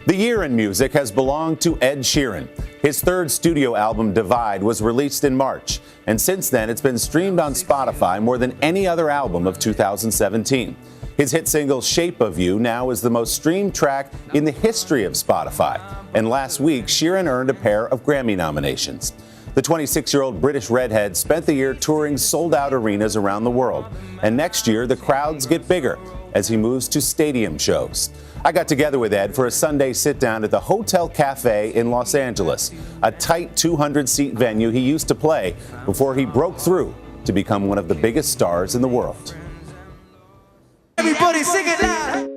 The year in music has belonged to Ed Sheeran. His third studio album, Divide, was released in March, and since then it's been streamed on Spotify more than any other album of 2017. His hit single, Shape of You, now is the most streamed track in the history of Spotify, and last week Sheeran earned a pair of Grammy nominations. The 26-year-old British redhead spent the year touring sold-out arenas around the world, and next year the crowds get bigger as he moves to stadium shows. I got together with Ed for a Sunday sit-down at the Hotel Cafe in Los Angeles, a tight 200-seat venue he used to play before he broke through to become one of the biggest stars in the world. Everybody sing it loud.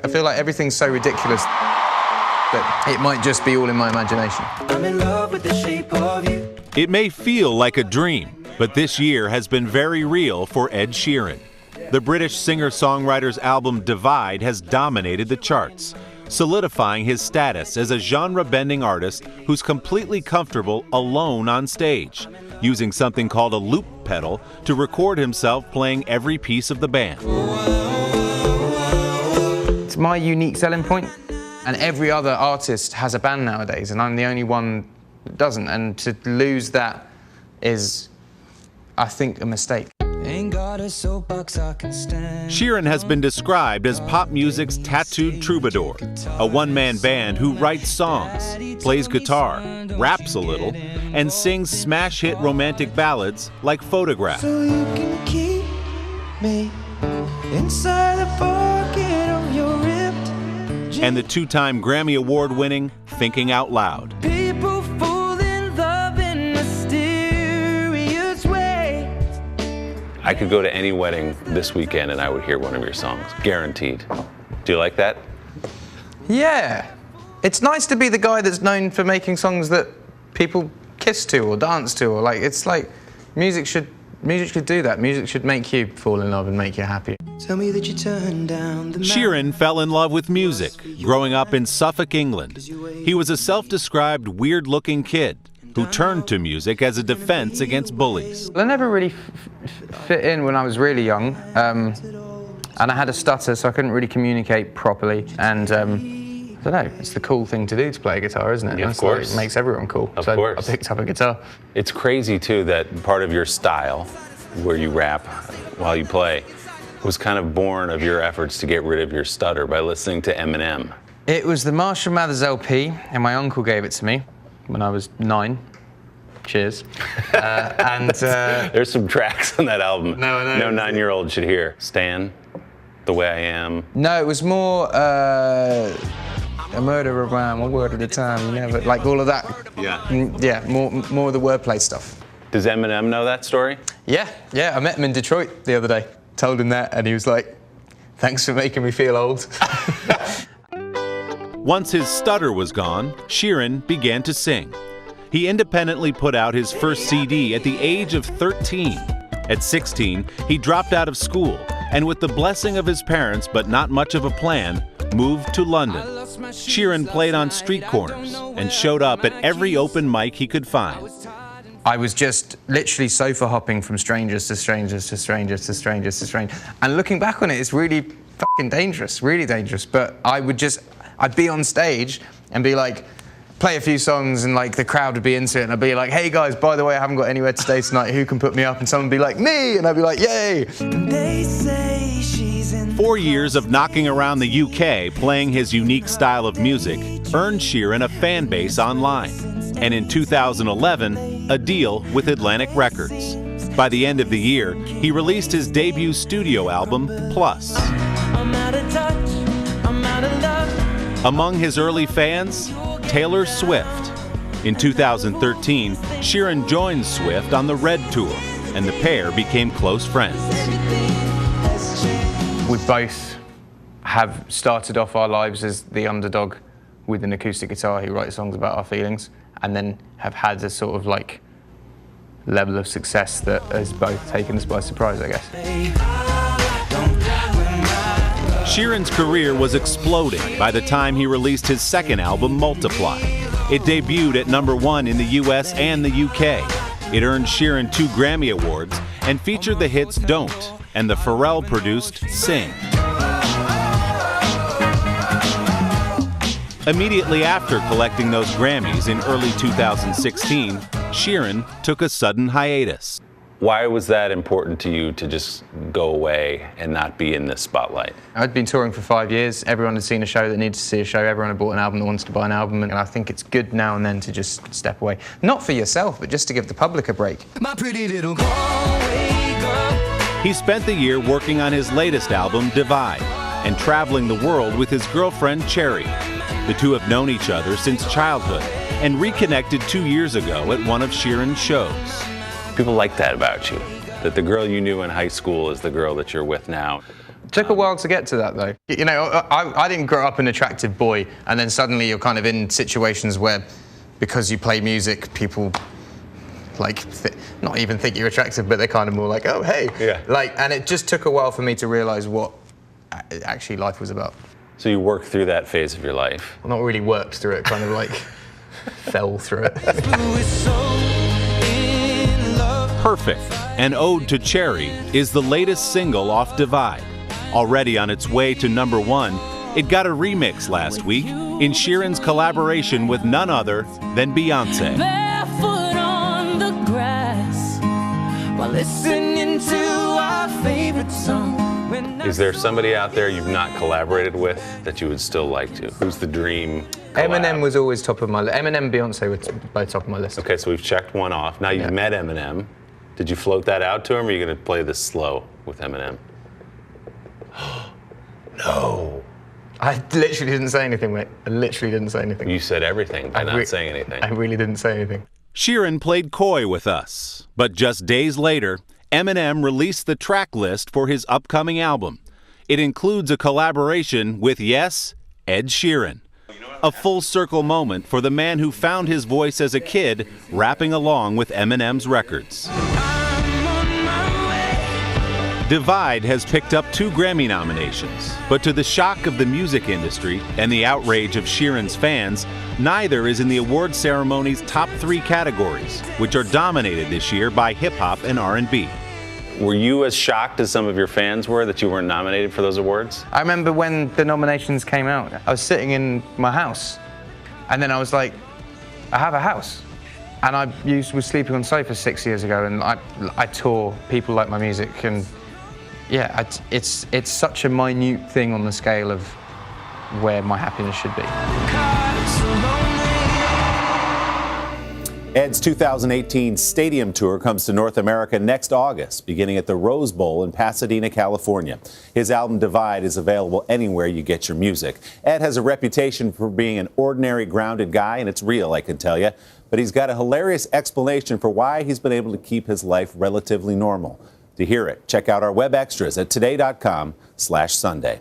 I feel like everything's so ridiculous that it might just be all in my imagination. I'm in love with the shape of you. It may feel like a dream, but this year has been very real for Ed Sheeran. The British singer-songwriter's album Divide has dominated the charts, solidifying his status as a genre-bending artist who's completely comfortable alone on stage, using something called a loop pedal to record himself playing every piece of the band. It's my unique selling point, and every other artist has a band nowadays, and I'm the only one that doesn't, and to lose that is, I think, a mistake. Sheeran has been described as pop music's tattooed troubadour, a one-man band who writes songs, plays guitar, raps a little, and sings smash-hit romantic ballads like Photograph. So you can keep me inside the pocket of your ripped jeans. And the two-time Grammy Award-winning Thinking Out Loud. People fall in love in mysterious ways. I could go to any wedding this weekend and I would hear one of your songs, guaranteed. Do you like that? Yeah. It's nice to be the guy that's known for making songs that people kiss to or dance to, or like, it's like music should do that. Music should make you fall in love and make you happy. Tell me that you turned down the Sheeran fell in love with music growing up in Suffolk, England. He was a self-described weird-looking kid who turned to music as a defense against bullies. I never really fit in when I was really young, and I had a stutter, so I couldn't really communicate properly, and I don't know, it's the cool thing to do to play a guitar, isn't it? Yeah, of course. Like, it makes everyone cool. Of so course. I picked up a guitar. It's crazy, too, that part of your style, where you rap while you play, was kind of born of your efforts to get rid of your stutter by listening to Eminem. It was the Marshall Mathers LP, and my uncle gave it to me when I was 9. Cheers. There's some tracks on that album No, I know. no 9-year-old should hear. Stan, The Way I Am. No, it was more a murder around, one word at a time, you never, like all of that. Yeah. Yeah, more of the wordplay stuff. Does Eminem know that story? Yeah, I met him in Detroit the other day. Told him that, and he was like, thanks for making me feel old. Once his stutter was gone, Sheeran began to sing. He independently put out his first CD at the age of 13. At 16, he dropped out of school, and with the blessing of his parents but not much of a plan, moved to London. Sheeran played on street corners and showed up at every open mic he could find. I was just literally sofa hopping from strangers to strangers to strangers to strangers to strangers. And looking back on it, it's really fucking dangerous, really dangerous. But I'd be on stage and be like, play a few songs, and like the crowd would be into it, and I'd be like, hey guys, by the way, I haven't got anywhere to stay tonight, who can put me up? And someone would be like, me! And I'd be like, yay! And they say she's in 4 years of knocking around the UK playing his unique style of music earned Sheeran a fan base online, and in 2011, a deal with Atlantic Records. By the end of the year, he released his debut studio album, Plus. I'm out of touch, I'm out of love. Among his early fans, Taylor Swift. In 2013, Sheeran joined Swift on the Red Tour, and the pair became close friends. We both have started off our lives as the underdog with an acoustic guitar who writes songs about our feelings, and then have had a sort of like level of success that has both taken us by surprise, I guess. Sheeran's career was exploding by the time he released his second album, Multiply. It debuted at #1 in the US and the UK. It earned Sheeran 2 Grammy Awards and featured the hits Don't and the Pharrell-produced Sing. Immediately after collecting those Grammys in early 2016, Sheeran took a sudden hiatus. Why was that important to you to just go away and not be in the spotlight? I'd been touring for 5 years. Everyone had seen a show that needed to see a show. Everyone had bought an album that wants to buy an album. And I think it's good now and then to just step away. Not for yourself, but just to give the public a break. My pretty little Galway girl. He spent the year working on his latest album, Divide, and traveling the world with his girlfriend, Cherry. The two have known each other since childhood and reconnected 2 years ago at one of Sheeran's shows. People like that about you, that the girl you knew in high school is the girl that you're with now. Took a while to get to that, though. You know, I didn't grow up an attractive boy, and then suddenly you're kind of in situations where, because you play music, people like not even think you're attractive, but they're kind of more like, oh, hey. Yeah. Like, and it just took a while for me to realize what actually life was about. So you worked through that phase of your life. Not really worked through it, kind of like fell through it. Who is so in love. Perfect, an ode to Cherry, is the latest single off Divide. Already on its way to #1, it got a remix last week in Sheeran's collaboration with none other than Beyoncé. Barefoot on the grass while listening to our favorite song. Is there somebody out there you've not collaborated with that you would still like to? Who's the dream collab? Eminem was always top of my list. Eminem and Beyonce were both top of my list. Okay, so we've checked one off. Now you've Yeah. met Eminem. Did you float that out to him, or are you going to play this slow with Eminem? No. I literally didn't say anything, mate. I literally didn't say anything. You said everything by not saying anything. I really didn't say anything. Sheeran played coy with us, but just days later, Eminem released the track list for his upcoming album. It includes a collaboration with, yes, Ed Sheeran. A full circle moment for the man who found his voice as a kid rapping along with Eminem's records. Divide has picked up 2 Grammy nominations, but to the shock of the music industry and the outrage of Sheeran's fans, neither is in the award ceremony's top 3 categories, which are dominated this year by hip-hop and R&B. Were you as shocked as some of your fans were that you weren't nominated for those awards? I remember when the nominations came out, I was sitting in my house, and then I was like, I have a house. And I was sleeping on sofas 6 years ago, and I tour, people like my music, and yeah, it's such a minute thing on the scale of where my happiness should be. Ed's 2018 stadium tour comes to North America next August, beginning at the Rose Bowl in Pasadena, California. His album Divide is available anywhere you get your music. Ed has a reputation for being an ordinary, grounded guy, and it's real, I can tell you. But he's got a hilarious explanation for why he's been able to keep his life relatively normal. To hear it, check out our web extras at today.com/Sunday.